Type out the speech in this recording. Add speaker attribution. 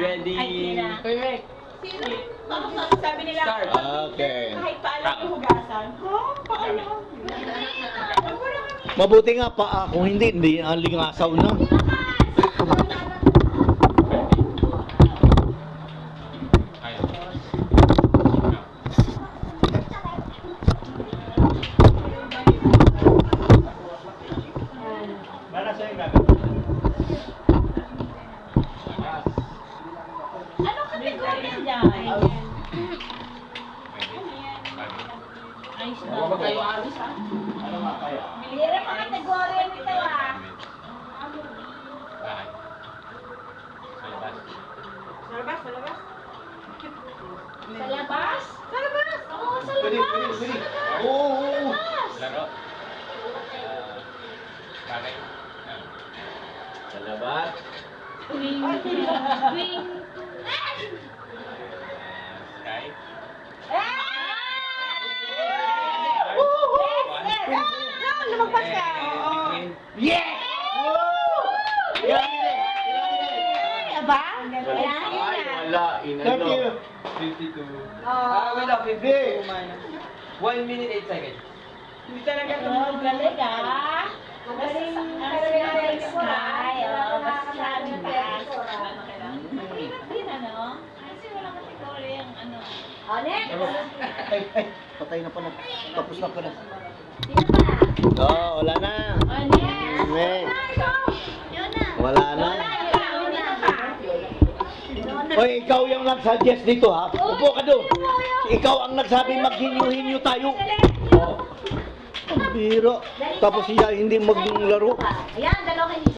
Speaker 1: Ready?
Speaker 2: Correct.
Speaker 3: Sino? Sabi nila,
Speaker 4: Okay.
Speaker 3: kahit paalam yung hugasan. Ha? Paalam?
Speaker 4: Mabuti nga pa kung hindi ang lingasaw na.
Speaker 3: Anong kategorya niya?
Speaker 2: Ayos na.
Speaker 1: Huwag kayo alis ha.
Speaker 3: Bilira pa kategorya nito ah. Sa labas? Sa labas? Sa labas? Sa labas? Oo, sa labas!
Speaker 4: Oo.
Speaker 1: Laro. Bakit? Sa labas.
Speaker 2: Wing. Wing.
Speaker 1: Sky.
Speaker 3: Lumagpas ka!
Speaker 4: Yes!
Speaker 3: Aba?
Speaker 1: Ay, wala. Inano. 52.
Speaker 5: Wait lang, 52 minus. 1 minute 8 seconds.
Speaker 3: Hindi talaga galing ah. Magaling talaga yung sky. Basta sabi taas.
Speaker 2: Din ano? Kasi walang kategorya yung ano.
Speaker 4: Ay, patay na pala. Tapos na pala.
Speaker 3: Sino pa?
Speaker 4: Oo, wala na.
Speaker 2: Next.
Speaker 4: Next.
Speaker 3: Yun na.
Speaker 4: Wala na. Oy, ikaw yung nag-suggest dito ha. Upo ka doon. Ikaw ang nagsabi maghinyo-hinyo tayo. Ang biro. Tapos siya hindi maglaro.
Speaker 3: Ayan.